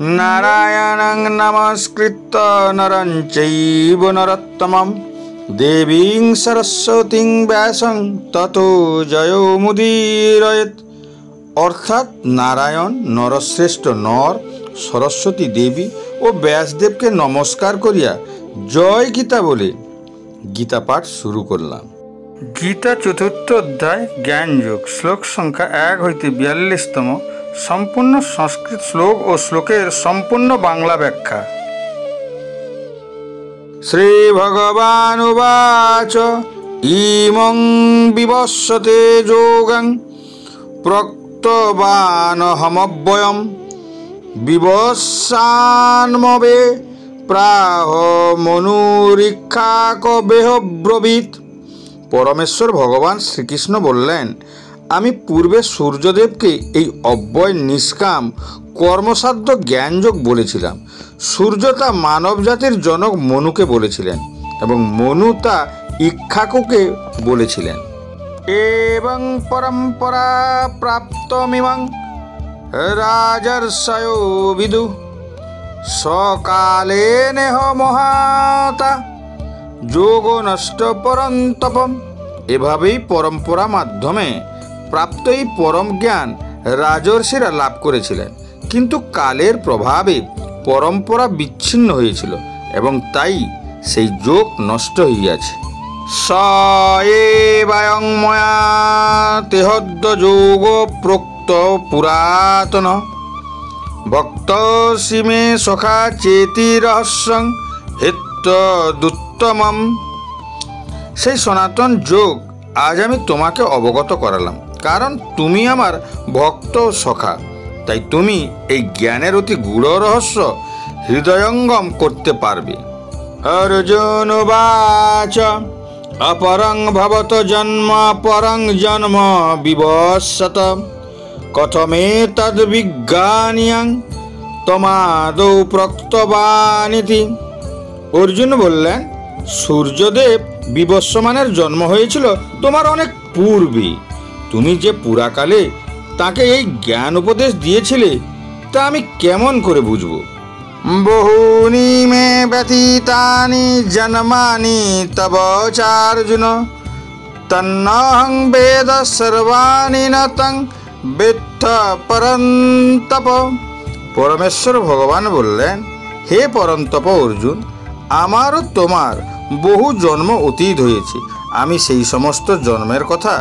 নারায়ণং নমস্কৃত্য নরং চৈব নরোত্তমং দেবীং সরস্বতীং ব্যাসং ততো জয়মুদীরয়েৎ। অর্থাৎ নারায়ণ নরশ্রেষ্ঠ নর, সরস্বতী দেবী ও ব্যাসদেবকে নমস্কার করিয়া জয় গীতা বলে গীতা পাঠ শুরু করলাম। গীতা চতুর্থ অধ্যায় জ্ঞানযোগ, শ্লোক সংখ্যা 1 হইতে 42তম, সম্পূর্ণ সংস্কৃত শ্লোক ও শ্লোকের সম্পূর্ণ বাংলা ব্যাখ্যা। শ্রী ভগবান উবাচ ইমং বিবস্বতে যোগং প্রক্তবানহমব্যয়ম বিবস্বান্মবে প্রাহ মনুরীক্ষাকবেহ ব্রবীত। পরমেশ্বর ভগবান শ্রীকৃষ্ণ বললেন, আমি পূর্বে সূর্যদেবকে এই অব্যয় নিষ্কাম কর্মসাধ্য জ্ঞানযোগ বলেছিলাম। সূর্য তা মানব জাতির জনক মনুকে বলেছিলেন এবং মনু তা ইক্ষ্বাকুকে বলেছিলেন। এবং পরম্পরা প্রাপ্তমিমং রাজর্ষয়ো বিদু সকালে নেহ মহাতা যোগ নষ্ট পরন্তপম। এভাবেই পরম্পরা মাধ্যমে প্রাপ্ত এই পরম জ্ঞান রাজর্ষিরা লাভ করেছিলেন, কিন্তু কালের প্রভাবে পরম্পরা বিচ্ছিন্ন হয়েছিল এবং তাই সেই যোগ নষ্ট হইয়াছে। স এবায়ং ময়া তেহদ্য যোগ প্রোক্ত পুরাতন ভক্তসি মে সখা চেতি রহস্যং হিত্যদুত্তমম। সেই সনাতন যোগ আজ আমি তোমাকে অবগত করালাম, কারণ তুমি আমার ভক্ত সখা, তাই তুমি এই জ্ঞানের অতি গূঢ় রহস্য হৃদয়ঙ্গম করতে পারবে। অর্জুন উবাচ অপরং ভবত জন্ম পরং জন্ম বিবস্বত কথমেতদ্বিজ্ঞানিয়ং তমাদৌ প্রক্তবানিতি। অর্জুন বললেন, সূর্যদেব বিবস্বমানের জন্ম হয়েছিল তোমার অনেক পূর্বে। তুমি যে পুরাকালে তাকে এই জ্ঞান উপদেশ দিয়েছিলে তা আমি কেমন করে বুঝব? বহুনি মে ব্যতীতানি জন্মানি তব চার্জুন তন্নহং বেদ সর্বাণি ন তং বেত্থ পরন্তপ। পরমেশ্বর ভগবান বললেন, হে পরন্তপ অর্জুন, আমারও তোমার বহু জন্ম অতীত হয়েছে। আমি সেই সমস্ত জন্মের কথা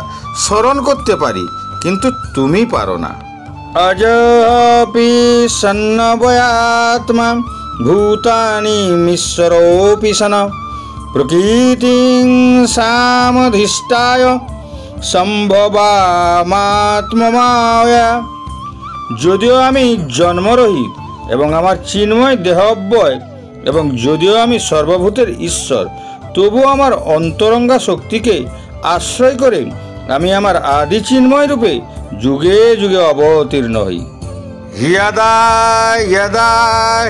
স্মরণ করতে পারি, কিন্তু তুমি পারো না। অজপি সন্নবয়াত্মা ভূতানি মিশ্বরোপি সন প্রকৃতিং সামধিষ্ঠায় সম্ভবামাত্মমায়া। যদিও আমি জন্মরহিত এবং আমার চিন্ময় দেহব্যয় এবং যদিও আমি সর্বভূতের ঈশ্বর, তবু আমার অন্তরঙ্গা শক্তিকে আশ্রয় করে আমি আমার আদি চিন্ময় রূপে যুগে যুগে অবতীর্ণ হই। যদা যদা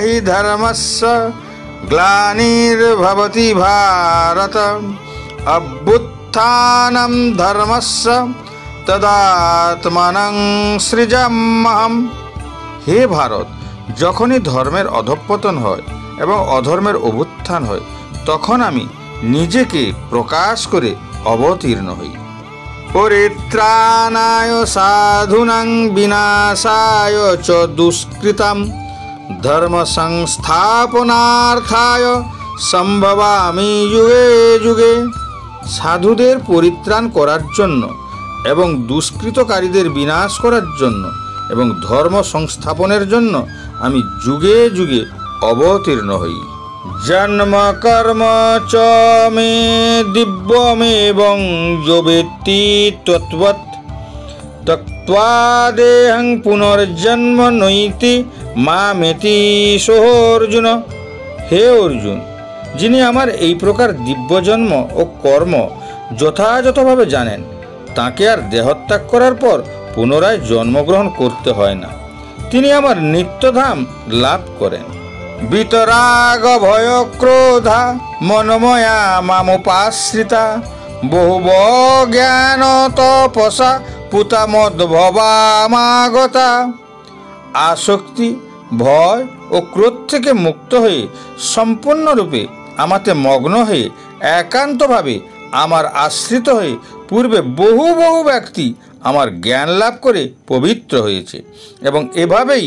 হি ধর্মস্য গ্লানির্ভবতি ভারত অভ্যুত্থানম ধর্মস্য তদাত্মানং সৃজাম্যহম। হে ভারত, যখনই ধর্মের অধঃপতন হয় এবং অধর্মের অভ্যুত্থান হয়, তখন আমি নিজেকে প্রকাশ করে অবতীর্ণ হই। পরিত্রাণায় সাধুনাং বিনাশায় চ দুষ্কৃতাম ধর্ম সংস্থাপনার্থায় সম্ভবামি যুগে যুগে। সাধুদের পরিত্রাণ করার জন্য এবং দুষ্কৃতকারীদের বিনাশ করার জন্য এবং ধর্ম সংস্থাপনের জন্য আমি যুগে যুগে অবতীর্ণ হই। জন্ম কর্ম চ মে দিব্যমেবং যো বেত্তি তৎবৎ ত্যক্ত্বা দেহং পুনর্জন্ম নৈতি মামেতি সোহ অর্জুন। হে অর্জুন, যিনি আমার এই প্রকার দিব্য জন্ম ও কর্ম যথাযথভাবে জানেন, তাকে আর দেহত্যাগ করার পর পুনরায় জন্মগ্রহণ করতে হয় না। তিনি আমার নিত্যধাম লাভ করেন। বিতরাগ ভয় ক্রোধা মনময়া মামুপাশ্রিতা বহুব জ্ঞান তপসা পুতামদ্ভবামাগতা। আসক্তি, ভয় ও ক্রোধ থেকে মুক্ত হয়ে সম্পূর্ণরূপে আমাতে মগ্ন হয়ে একান্তভাবে আমার আশ্রিত হয়ে পূর্বে বহু বহু ব্যক্তি আমার জ্ঞান লাভ করে পবিত্র হয়েছে এবং এভাবেই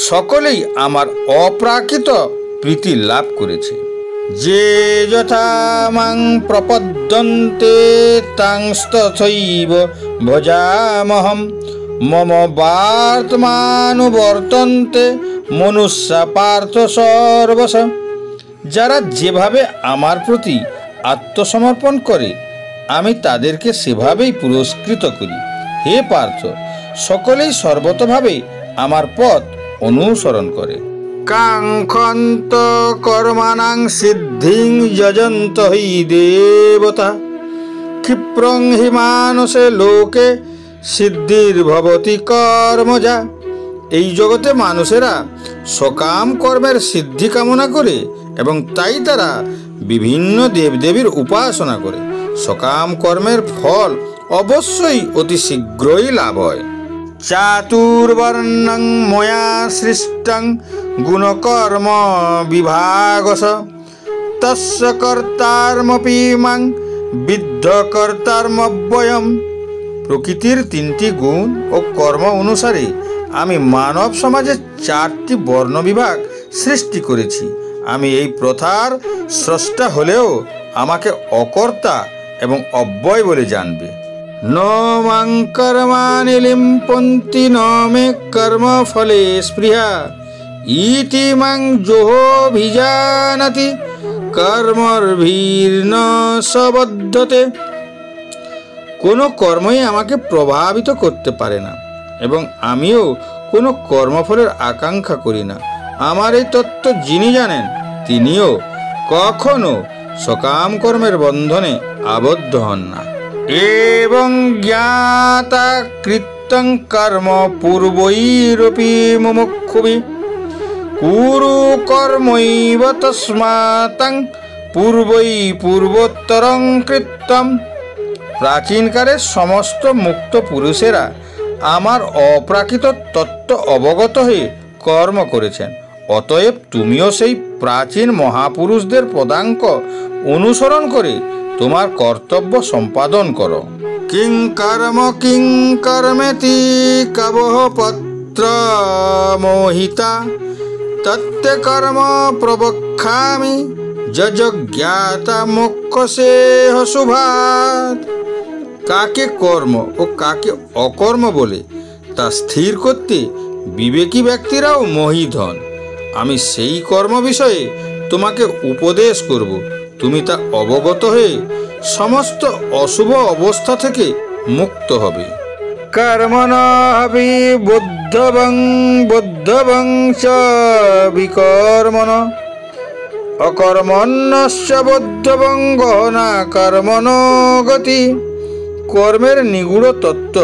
সকলেই আমার অপ্রাকৃত প্রীতি লাভ করেছে। যে যথা মাং প্রপদ্যন্তে তাংস্তথৈব ভজামহম মম বার্তমানুবর্তন্তে মনুষ্যা পার্থ সর্বশ। যারা যেভাবে আমার প্রতি আত্মসমর্পণ করে আমি তাদেরকে সেভাবেই পুরস্কৃত করি। হে পার্থ, সকলেই সর্বতভাবে আমার পথ অনুসরণ করে। কাঙ্ক্ষন্ত কর্মাণাং সিদ্ধিং যজন্ত হি দেবতা ক্ষিপ্রং হি মানসে লোকে সিদ্ধির ভবতি কর্মজা। এই জগতে মানুষেরা সকাম কর্মের সিদ্ধি কামনা করে এবং তাই তারা বিভিন্ন দেবদেবীর উপাসনা করে। সকাম কর্মের ফল অবশ্যই অতি শীঘ্রই লাভ হয়। চাতুর্বর্ণং ময়া সৃষ্টং গুণকর্ম বিভাগস তস্য কর্তারমপি মাং বিদ্ধ কর্তারমব্যয়ম। প্রকৃতির 3টি গুণ ও কর্ম অনুসারে আমি মানব সমাজে 4টি বর্ণ বিভাগ সৃষ্টি করেছি। আমি এই প্রথার স্রষ্টা হলেও আমাকে অকর্তা এবং অব্যয় বলে জানবে। ন মাং কর্মাণি লিম্পন্তি ন মে কর্ম ফলে স্পৃহা ইতি মাং যোভিজানাতি কর্মর্ভির্ন সবদ্ধতে। কোনো কর্মই আমাকে প্রভাবিত করতে পারে না এবং আমিও কোনো কর্মফলের আকাঙ্ক্ষা করি না। আমার এই তত্ত্ব যিনি জানেন তিনিও কখনো সকাম কর্মের বন্ধনে আবদ্ধ হন না। এবং জ্ঞাতা কৃত্যং কর্ম পূর্বৈরপি মুমুক্ষুবি কুরু কর্মৈব তস্মাৎ পূর্বৈ পূর্বোত্তরং কৃত্যম। প্রাচীনকালে সমস্ত মুক্ত পুরুষেরা আমার অপ্রাকৃত তত্ত্ব অবগত হয়ে কর্ম করেছেন, অতএব তুমিও সেই প্রাচীন মহাপুরুষদের পদাঙ্ক অনুসরণ করে তোমার কর্তব্য সম্পাদন করো। কিং কর্মেতি কবহ পত্র মোহিতা তত্তে কর্ম প্রবক্ষামি যজ্ঞাতা মোক্ষসে শুভাৎ। কাকে কর্ম ও কাকে অকর্ম বলে তা স্থির করতে বিবেকী ব্যক্তিরাও মোহিত হন। আমি সেই কর্ম বিষয়ে তোমাকে উপদেশ করব, তুমি তা অবগত হয়ে সমস্ত অশুভ অবস্থা থেকে মুক্ত হবে। কর্মণি বুদ্ধবং চ বিকর্মণ অকর্মণ্যস্য বুদ্ধবং গহনা কর্মণো গতি। কর্মের নিগূঢ় তত্ত্ব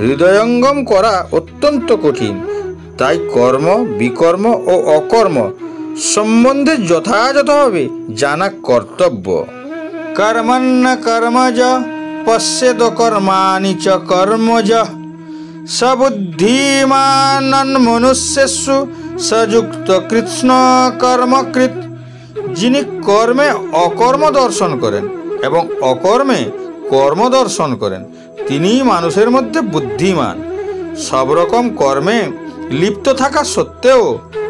হৃদয়ঙ্গম করা অত্যন্ত কঠিন, তাই কর্ম, বিকর্ম ও অকর্ম সম্বন্ধে যথাযথভাবে জানা কর্তব্য। কর্মণ্য কর্মজ পশ্যেদ কর্মাণি চ কর্মজ সবুদ্ধিমানন মনুষ্যেষু সযুক্ত কৃষ্ণ কর্মকৃত। যিনি কর্মে অকর্ম দর্শন করেন এবং অকর্মে কর্ম দর্শন করেন তিনিই মানুষের মধ্যে বুদ্ধিমান। সব রকম কর্মে লিপ্ত থাকা সত্ত্বেও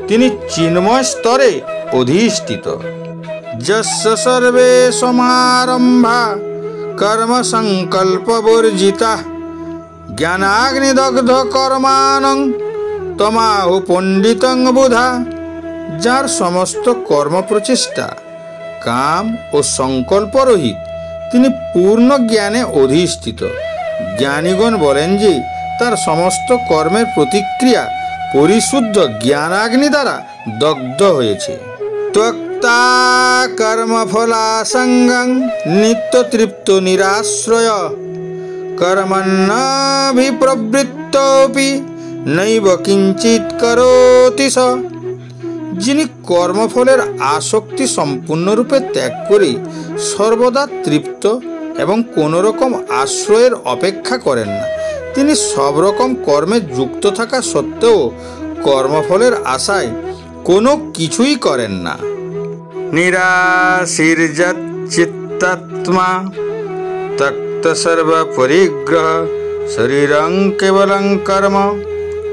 তিনি চিন্ময় স্তরে অধিষ্ঠিত। যস্য সর্বে সমারম্ভা কর্ম সংকল্প বর্জিতা জ্ঞানাগ্নিদগ্ধ কর্মাণং তমাহু পণ্ডিতং বুধা। যার সমস্ত কর্ম প্রচেষ্টা কাম ও সংকল্প রহিত, তিনি পূর্ণ জ্ঞানে অধিষ্ঠিত। জ্ঞানীগণ বলেন যে তার সমস্ত কর্মের প্রতিক্রিয়া পরিশুদ্ধ জ্ঞানাগ্নি দ্বারা দগ্ধ হয়েছে। ত্যক্তা কর্মফলাসঙ্গং নিত্য তৃপ্ত নিরাশ্রয় কর্মণ্যভিপ্রবৃত্তপি নৈব কিঞ্চিৎ করোতি স। যিনি কর্মফলের আসক্তি সম্পূর্ণরূপে ত্যাগ করে সর্বদা তৃপ্ত এবং কোনো রকম আশ্রয়ের অপেক্ষা করেন না, তিনি সব রকম কর্মে যুক্ত থাকা সত্ত্বেও কর্মফলের আশায় কোনো কিছুই করেন না। নিরাশীর্যৎ চিত্তাত্মা তক্ত সর্ব পরিগ্রহ শরীরং কেবলং কর্ম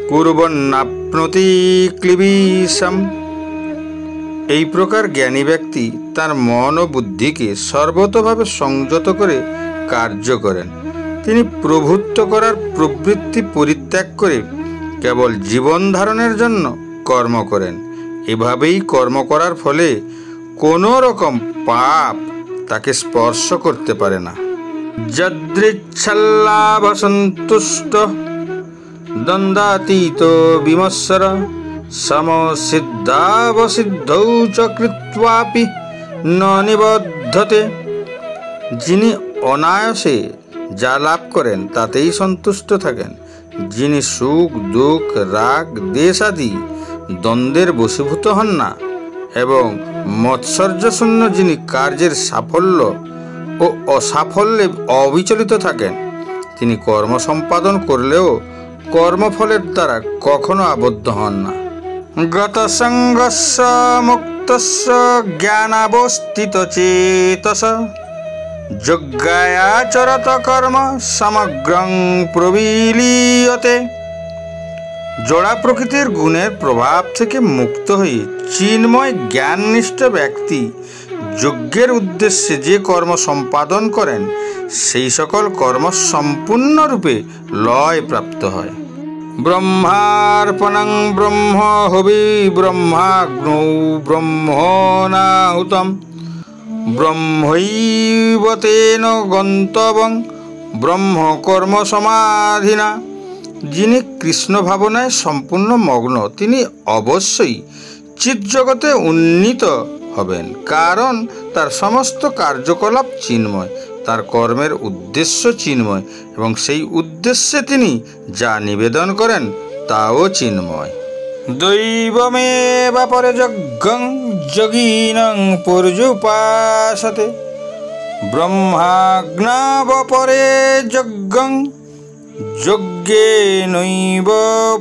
কুর্বন্নাপ্নোতি ক্লীবিষম। এই প্রকার জ্ঞানী ব্যক্তি তার মন ও বুদ্ধিকে সর্বতভাবে সংযত করে কার্য করেন। তিনি প্রভুত্ব করার প্রবৃত্তি পরিত্যাগ করে কেবল জীবন ধারণের জন্য কর্ম করেন। এভাবেই কর্ম করার ফলে কোনো রকম পাপ তাকে স্পর্শ করতে পারে না। যদৃচ্ছল্লাভ সন্তুষ্ট দ্বন্দ্বাতীত বিমৎসর সমসিদ্ধাবসিদ্ধৌ চ কৃত্বাপি ন নিবদ্ধতে। যিনি অনায়াসে যা লাভ করেন তাতেই সন্তুষ্ট থাকেন, যিনি সুখ দুঃখ রাগ দেশ আদি দ্বন্দ্বের বশীভূত হন না এবং মৎসর্যশূন্য যিনি কার্যের সাফল্য ও অসাফল্যে অবিচলিত থাকেন, তিনি কর্ম সম্পাদন করলেও কর্মফলের দ্বারা কখনো আবদ্ধ হন না। গত সঙ্গস্য মুক্তস্য জ্ঞানাবস্থিত চেতস যজ্ঞায়াচরত কর্ম সমগ্রং প্রবিলীয়তে। জড়া প্রকৃতির গুণের প্রভাব থেকে মুক্ত হয়ে চিন্ময় জ্ঞাননিষ্ঠ ব্যক্তি যজ্ঞের উদ্দেশ্যে যে কর্ম সম্পাদন করেন সেই সকল কর্ম সম্পূর্ণরূপে লয় প্রাপ্ত হয়। ব্রহ্মার্পণং ব্রহ্ম হবি ব্রহ্মাগ্নৌ ব্রহ্মণাহুতম ব্রহ্মৈব তেন গন্তব্যং ব্রহ্ম কর্ম সমাধিনা। যিনি কৃষ্ণ ভাবনায় সম্পূর্ণ মগ্ন তিনি অবশ্যই চিৎজগতে উন্নীত হবেন, কারণ তার সমস্ত কার্যকলাপ চিন্ময়, তার কর্মের উদ্দেশ্য চিন্ময় এবং সেই উদ্দেশ্যে তিনি যা নিবেদন করেন তাও চিন্ময়। দৈবমেব পরে যজ্ঞং যোগিনং পর্যুপাসতে ব্রহ্মাগ্নাব পরে যজ্ঞং যজ্ঞে নৈব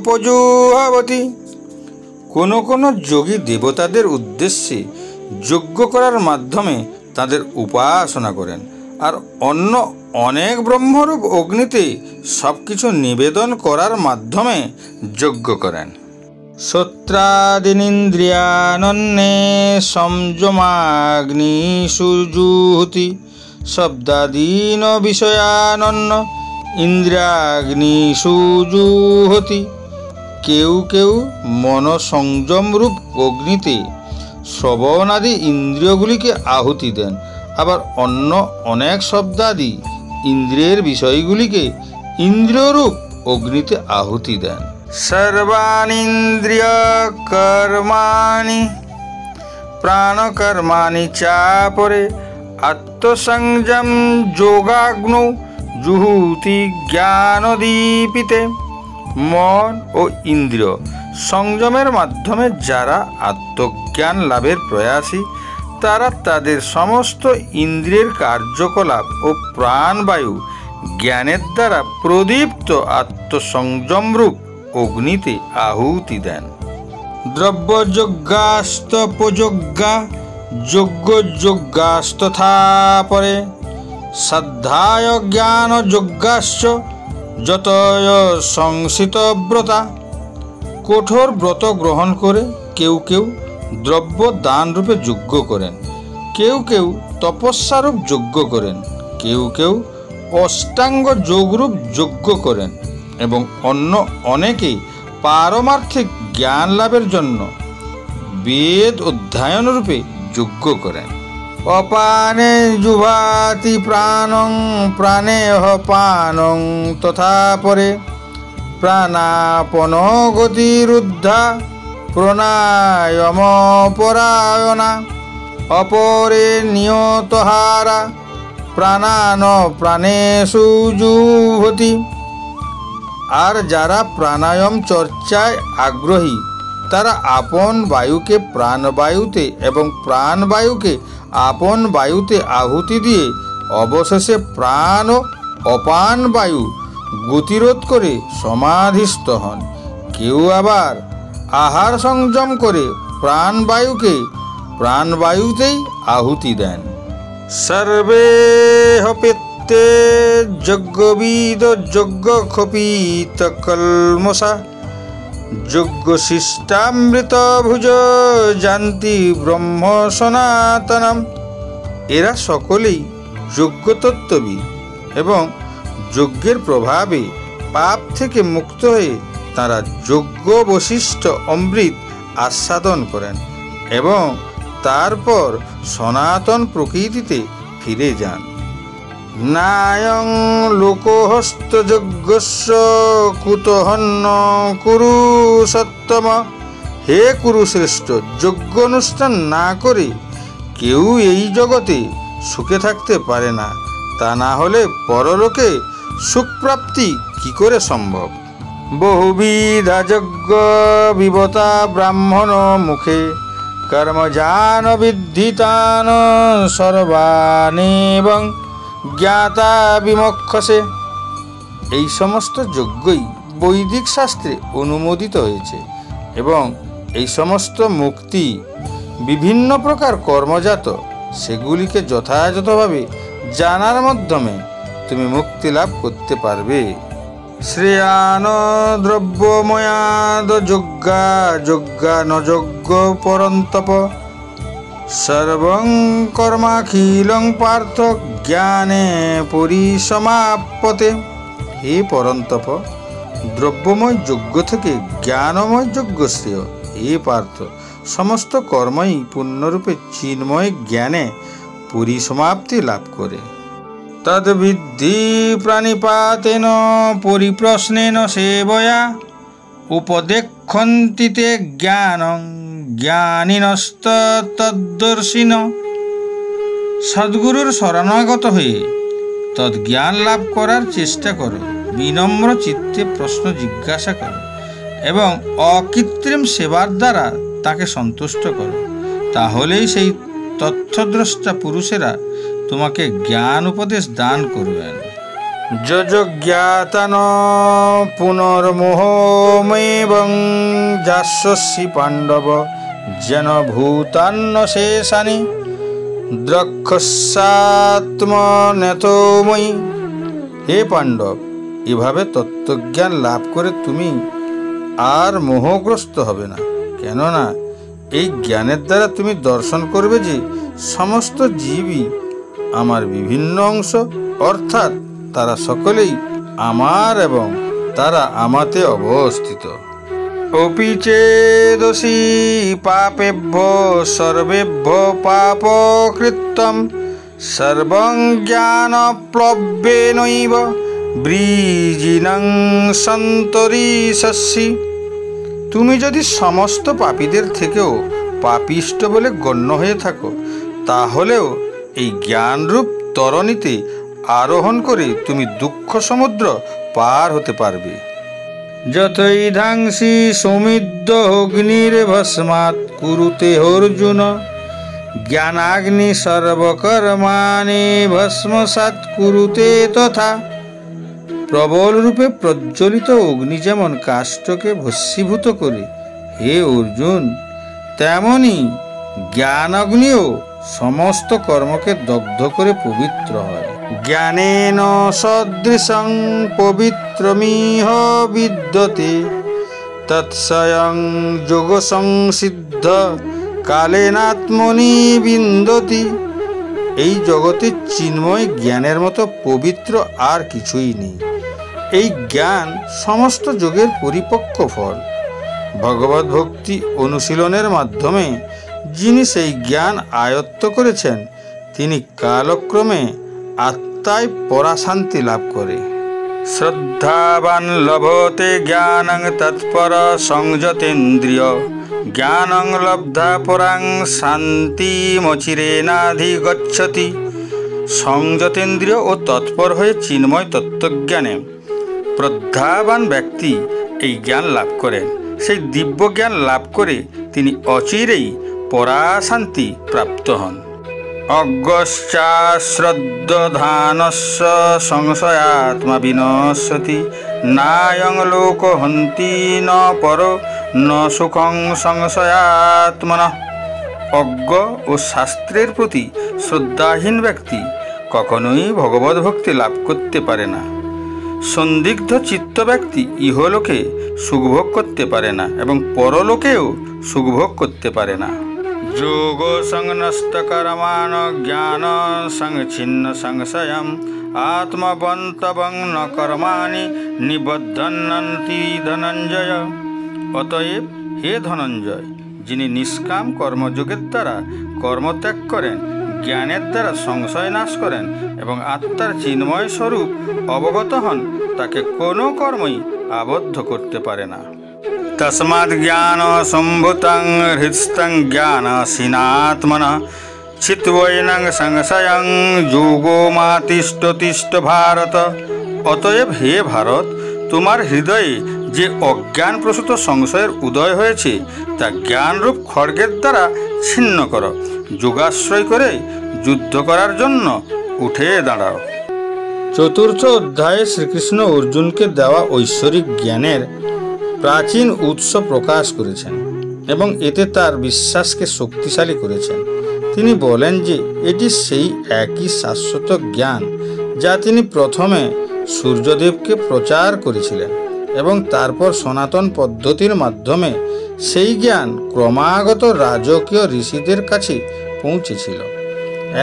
পজুহবতি। কোনো কোনো যোগী দেবতাদের উদ্দেশ্যে যজ্ঞ করার মাধ্যমে তাদের উপাসনা করেন, আর অন্য অনেক ব্রহ্মরূপ অগ্নিতে সব কিছু নিবেদন করার মাধ্যমে যজ্ঞ করেন। শ্রোত্রাদীনিন্দ্রিয়ানন্যে সংযমাগ্নি সুজুহতি শব্দাদীন বিষয়ানন্য ইন্দ্রিয়াগ্নি সুজুহতি। কেউ কেউ মনসংযমরূপ অগ্নিতে শ্রবণাদি ইন্দ্রিয়গুলিকে আহুতি দেন, আবার অন্য অনেক শব্দাদি ইন্দ্রিয়ের বিষয়গুলিকে ইন্দ্রিয়রূপ অগ্নিতে আহুতি দেন। সর্বাণীন্দ্রিয় কর্মাণি প্রাণকর্মাণি চাপরে আত্মসংযম যোগাগ্নৌ জুহুতি জ্ঞানদীপিতে। মন ও ইন্দ্রিয় সংযমের মাধ্যমে যারা আত্মজ্ঞান লাভের প্রয়াসী তারা তাদের সমস্ত ইন্দ্রিয়ের কার্যকলাপ ও প্রাণবায়ু জ্ঞানের দ্বারা প্রদীপ্ত আত্মসংযমরূপ অগ্নিতে আহুতি দেন। দ্রব্যযজ্ঞাস্তপযজ্ঞা যজ্ঞযজ্ঞাস্তথা পরে শ্রদ্ধায় জ্ঞান যজ্ঞাশ্চ যতয় সংসিতব্রতা। কঠোর ব্রত গ্রহণ করে কেউ কেউ দ্রব্য দান রূপে যজ্ঞ করেন, কেউ কেউ তপস্যারূপ যজ্ঞ করেন, কেউ কেউ অষ্টাঙ্গ যোগরূপ যজ্ঞ করেন এবং অন্য অনেকে পারমার্থিক জ্ঞান লাভের জন্য বেদ অধ্যয়ন রূপে যজ্ঞ করেন। অপানে জুভাতি প্রাণং প্রাণেহ পানং তথা পরে প্রাণাপন গতিরুদ্ধা প্রণায়ম পরায়ণা অপরে নিয়তহারা প্রাণান প্রাণেষু জুহতি। আর যারা প্রাণায়াম চর্চায় আগ্রহী তারা আপন বায়ুকে প্রাণবায়ুতে এবং প্রাণবায়ুকে আপন বায়ুতে আহুতি দিয়ে অবশেষে প্রাণ ও অপান বায়ু গতিরোধ করে সমাধিস্থ হন। কেউ আবার আহার সংযম করে প্রাণবায়ুকে প্রাণবায়ুতেই আহুতি দেন। সর্বে হপেত্তে যজ্ঞবিদ যজ্ঞ খপিত কলমসা যজ্ঞ শিষ্টামৃত ভুজ জান্তি ব্রহ্ম সনাতনম। এরা সকলেই যজ্ঞতত্ত্ববিদ এবং যজ্ঞের প্রভাবে পাপ থেকে মুক্ত হয়ে তারা যজ্ঞ বশিষ্ঠ অমৃত আস্বাদন করেন এবং তারপর সনাতন প্রকৃতিতে ফিরে যান। নায়ং লোকহস্ত যজ্ঞস্য কুতহন্ন কুরু সত্তম। হে কুরুশ্রেষ্ঠ, যজ্ঞ অনুষ্ঠান না করে কেউ এই জগতে সুখে থাকতে পারে না। তা না হলে পরলোকে সুখপ্রাপ্তি কি করে সম্ভব? বহুবিধা যজ্ঞ বিবতা ব্রাহ্মণ মুখে কর্মজান বিদ্ধিতান সর্বানেবং জ্ঞাতা বিমক্ষসে। এই সমস্ত যজ্ঞই বৈদিক শাস্ত্রে অনুমোদিত হয়েছে এবং এই সমস্ত মুক্তি বিভিন্ন প্রকার কর্মজাত, সেগুলিকে যথাযথভাবে জানার মাধ্যমে তুমি মুক্তি লাভ করতে পারবে। শ্রেয়ান দ্রব্যময়াদ যজ্ঞা যজ্ঞান যজ্ঞ পরন্তপ সর্বং কর্মাখিলং পার্থ জ্ঞানে পরিসমাপ্যতে। হে পরন্তপ, দ্রব্যময় যজ্ঞ থেকে জ্ঞানময় যজ্ঞ শ্রেয়। হে পার্থ, সমস্ত কর্মই পূর্ণরূপে চিন্ময় জ্ঞানে পরিসমাপ্তি লাভ করে। তদ্বিদ্ধি প্রাণিপাতেন পরিপ্রশ্নেন সেবয়া উপদেক্ষন্তি তে জ্ঞানং জ্ঞানিনস্তদ্দর্শিন। সদ্গুরুর শরণাগত হয়ে তদ্জ্ঞান লাভ করার চেষ্টা করো, বিনম্র চিত্তে প্রশ্ন জিজ্ঞাসা করো এবং অকৃত্রিম সেবার দ্বারা তাকে সন্তুষ্ট করো। তাহলেই সেই তথ্যদ্রষ্টা পুরুষেরা তোমাকে জ্ঞান উপদেশ দান করবেন। যজ্ঞাতন পুনর্মোহমেবং যাস্যসি পাণ্ডব যেন ভূতান্ন শেষানি দ্রক্ষসাত্মনেতময়ী। হে পাণ্ডব, এভাবে তত্ত্বজ্ঞান লাভ করে তুমি আর মোহগ্রস্ত হবে না, কেননা এই জ্ঞানের দ্বারা তুমি দর্শন করবে যে সমস্ত জীবই আমার বিভিন্ন অংশ, অর্থাৎ তারা সকলেই আমার এবং তারা আমাতে অবস্থিত। অপি চেদসি পাপেভ্য সর্বেভ্য পাপকৃত্যম সর্বং জ্ঞানপ্লব্যেনৈব বৃজিনং সন্তরিষ্যসি। তুমি যদি সমস্ত পাপীদের থেকেও পাপিষ্ঠ বলে গণ্য হয়ে থাকো, তাহলেও এই জ্ঞানরূপ তরণীতে আরোহণ করে তুমি দুঃখ সমুদ্র পার হতে পারবে। যথৈধাংসি সৌমিদ্য অগ্নির্ভস্মাৎ কুরুতে অর্জুন জ্ঞানাগ্নি সর্বকর্মাণি ভস্মসাৎ কুরুতে তথা। প্রবল রূপে প্রজ্বলিত অগ্নি যেমন কাষ্ঠকে ভস্মীভূত করে, হে অর্জুন, তেমনি জ্ঞান অগ্নিও সমস্ত কর্মকে দগ্ধ করে পবিত্র হয়। জ্ঞানেন সদৃশং পবিত্রমিহ বিদ্যতে তৎস্বয়ং যোগ সংসিদ্ধ কালেনাত্মনি বিন্দতি। এই জগতে চিন্ময় জ্ঞানের মতো পবিত্র আর কিছুই নেই। এই জ্ঞান সমস্ত যোগের পরিপক্ক ফল। ভগবত ভক্তি অনুশীলনের মাধ্যমে যিনি সেই জ্ঞান আয়ত্ত করেছেন, তিনি কালক্রমে আত্মায় পরাশান্তি লাভ করে। শ্রদ্ধাবান লভতে জ্ঞানং তৎপর সংযতেন্দ্রিয় জ্ঞানং লব্ধা পরাং শান্তিমচিরেনাধিগচ্ছতি। সংযতেন্দ্রিয় ও তৎপর হয়ে চিন্ময় তত্ত্বজ্ঞানে শ্রদ্ধাবান ব্যক্তি এই জ্ঞান লাভ করেন। সেই দিব্য জ্ঞান লাভ করে তিনি অচিরেই পরাশান্তি প্রাপ্ত হন। অজ্ঞশ্চাশ্রদ্ধানস্য সংশয়াত্মা বিনশ্যতি নায়ং লোকহন্তি ন পর ন সুখং সংশয়াত্মনা। অজ্ঞ ও শাস্ত্রের প্রতি শ্রদ্ধাহীন ব্যক্তি কখনোই ভগবত ভক্তি লাভ করতে পারে না। সন্দিগ্ধ চিত্ত ব্যক্তি ইহলোকে সুখভোগ করতে পারে না এবং পরলোকেও সুখভোগ করতে পারে না। যোগ সংনষ্ট কর্মান জ্ঞান সংচ্ছিন্ন সংশয়ম আত্মবন্তবং ন কর্মাণি নিবদ্ধন্তি ধনঞ্জয়। অতএব হে ধনঞ্জয়, যিনি নিষ্কাম কর্মযোগের দ্বারা কর্মত্যাগ করেন, জ্ঞানের দ্বারা সংশয় নাশ করেন এবং আত্মার চিন্ময় স্বরূপ অবগত হন, তাকে কোনো কর্মই আবদ্ধ করতে পারে না। তস্মাৎ জ্ঞান সম্ভূতং হৃৎস্থং জ্ঞানসীনাত্মনঃ চিত্বৈনং সংশয়ং যোগমাতিষ্ঠতিষ্ঠ ভারত। অতএব হে ভারত, তোমার হৃদয়ে যে অজ্ঞান প্রসূত সংশয়ের উদয় হয়েছে তা জ্ঞানরূপ খড়গের দ্বারা ছিন্ন করো। যোগাশ্রয় করে যুদ্ধ করার জন্য উঠে দাঁড়াও। চতুর্থ অধ্যায়ে শ্রীকৃষ্ণ অর্জুনকে দেওয়া ঐশ্বরিক জ্ঞানের প্রাচীন উৎস প্রকাশ করেছেন এবং এতে তার বিশ্বাসকে শক্তিশালী করেছেন। তিনি বলেন যে এটি সেই একই শাশ্বত জ্ঞান যা তিনি প্রথমে সূর্যদেবকে প্রচার করেছিলেন এবং তারপর সনাতন পদ্ধতির মাধ্যমে সেই জ্ঞান ক্রমাগত রাজকীয় ঋষিদের কাছে পৌঁছেছিল।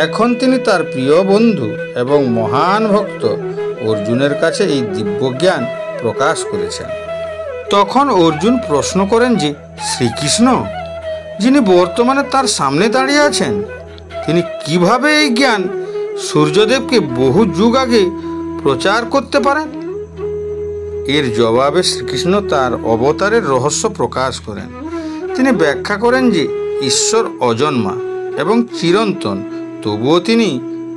এখন তিনি তার প্রিয় বন্ধু এবং মহান ভক্ত অর্জুনের কাছে এই দিব্যজ্ঞান প্রকাশ করেছেন। তখন অর্জুন প্রশ্ন করেন যে শ্রীকৃষ্ণ, যিনি বর্তমানে তার সামনে দাঁড়িয়ে আছেন, তিনি কিভাবে এই জ্ঞান সূর্যদেবকে বহু যুগ আগে প্রচার করতে পারেন? এর জবাবে শ্রীকৃষ্ণ তার অবতারের রহস্য প্রকাশ করেন। তিনি ব্যাখ্যা করেন যে ঈশ্বর অজন্মা এবং চিরন্তন, তবুও তিনি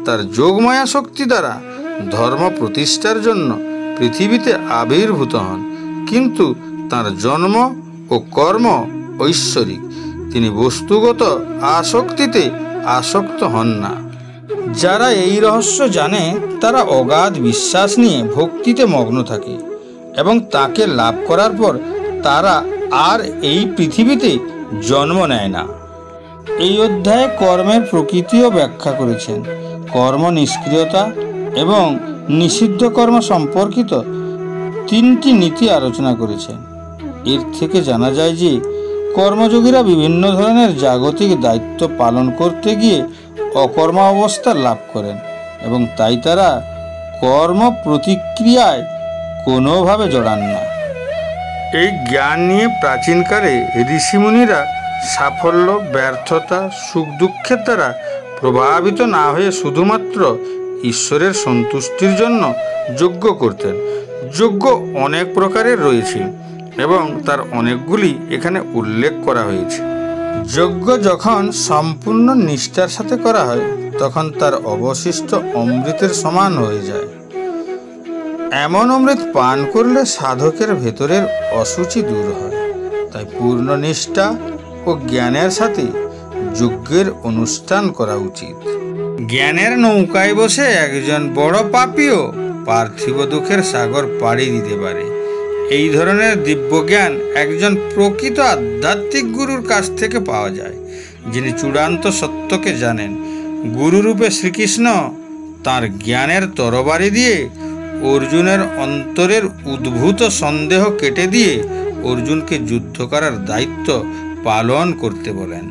তার যোগমায়া শক্তি দ্বারা ধর্ম প্রতিষ্ঠার জন্য পৃথিবীতে আবির্ভূত হন, কিন্তু তার জন্ম ও কর্ম ঐশ্বরিক। তিনি বস্তুগত আসক্তিতে আসক্ত হন না। যারা এই রহস্য জানে তারা অগাধ বিশ্বাস নিয়ে ভক্তিতে মগ্ন থাকে এবং তাকে লাভ করার পর তারা আর এই পৃথিবীতে জন্ম নেয় না। এই অধ্যায়ে কর্মের প্রকৃতিও ব্যাখ্যা করেছেন। কর্ম নিষ্ক্রিয়তা এবং নিষিদ্ধ কর্ম সম্পর্কিত 3টি নীতি আলোচনা করেছেন। এর থেকে জানা যায় যে কর্মযোগীরা বিভিন্ন ধরনের জাগতিক দায়িত্ব পালন করতে গিয়ে অকর্মা অবস্থা লাভ করেন এবং তাই তারা কর্ম প্রতিক্রিয়ায় কোনোভাবে জড়ান না। এই জ্ঞান নিয়ে প্রাচীনকালে ঋষিমুনিরা সাফল্য, ব্যর্থতা, সুখ দুঃখের দ্বারা প্রভাবিত না হয়ে শুধুমাত্র ঈশ্বরের সন্তুষ্টির জন্য যজ্ঞ করতেন। যজ্ঞ অনেক প্রকারের রয়েছে এবং তার অনেকগুলি এখানে উল্লেখ করা হয়েছে। যজ্ঞ যখন সম্পূর্ণ নিষ্ঠার সাথে করা হয় তখন তার অবশিষ্ট অমৃতের সমান হয়ে যায়। এমন অমৃত পান করলে সাধকের ভেতরের অসুচি দূর হয়। তাই পূর্ণ নিষ্ঠা ও জ্ঞানের সাথে যজ্ঞের অনুষ্ঠান করা উচিত। জ্ঞানের নৌকায় বসে একজন বড় পাপীও পার্থিব দুঃখের সাগর পাড়ি দিতে পারে। এই ধরনের দিব্যজ্ঞান একজন প্রকৃত আধ্যাত্মিক গুরুর কাছ থেকে পাওয়া যায়, যিনি চূড়ান্ত সত্যকে জানেন। গুরুরূপে শ্রীকৃষ্ণ তার জ্ঞানের তরবারি দিয়ে অর্জুনের অন্তরের উদ্ভূত সন্দেহ কেটে দিয়ে অর্জুনকে যুদ্ধ করার দায়িত্ব পালন করতে বলেন।